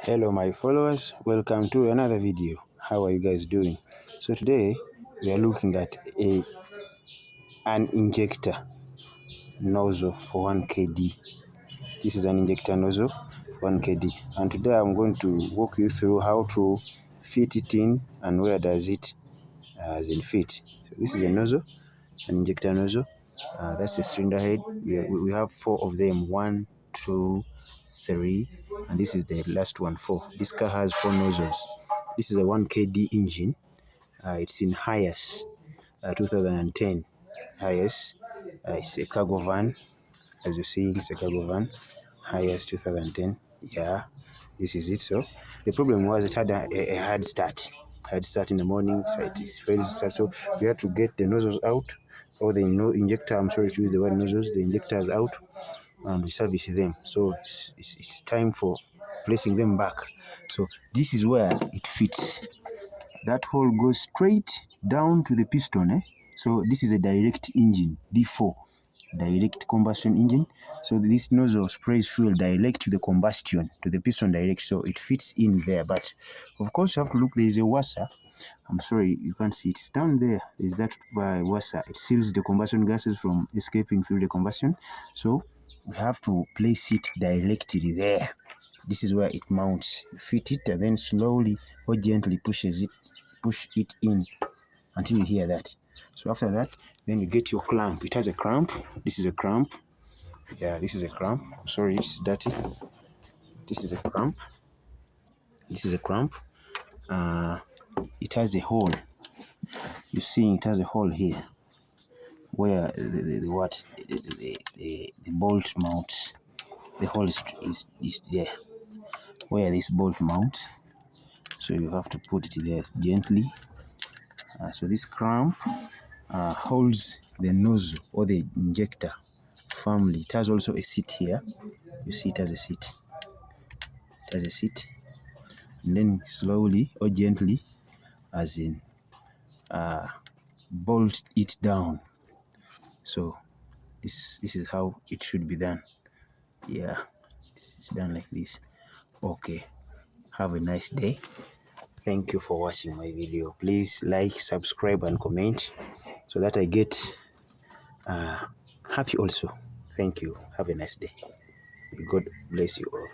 Hello my followers, welcome to another video. How are you guys doing? So today we are looking at an injector nozzle for 1 kd. This is an injector nozzle for 1 kd, and today I'm going to walk you through how to fit it in and where does it fit. So this is a nozzle, an injector nozzle. That's the cylinder head. We have 4 of them, 1, 2, 3, and this is the last one, 4. This car has 4 nozzles. This is a 1 kd engine. It's in Hiace 2010 Hiace. It's a cargo van. As you see, it's a cargo van. Hiace 2010. Yeah, this is it. So the problem was it had a hard start. Hard start in the morning, so it failed to start. So we had to get the nozzles out, or the injector. I'm sorry to use the word nozzles. The injectors out, and we service them. So it's time for placing them back. So this is where it fits. That hole goes straight down to the piston. So this is a direct engine, D4, direct combustion engine. So this nozzle sprays fuel direct to the combustion, to the piston direct. So it fits in there. But of course you have to look, there is a washer. I'm sorry, you can't see it. It's down there. There's that washer. It seals the combustion gases from escaping through the combustion. So we have to place it directly there. This is where it mounts. You fit it and then slowly or gently push it in until you hear that. So after that, then you get your clamp. It has a clamp. This is a clamp. Yeah, this is a clamp. Sorry, it's dirty. This is a clamp. This is a clamp. It has a hole. You see, it has a hole here where the bolt mounts. The hole is there where this bolt mounts. So you have to put it there gently. So this clamp holds the nozzle or the injector firmly. It has also a seat here. You see, it has a seat. It has a seat. And then slowly or gently, as in, bolt it down. So this is how it should be done. Yeah, it's done like this. Okay, have a nice day. Thank you for watching my video. Please like, subscribe and comment so that I get happy also. Thank you. Have a nice day. May God bless you all.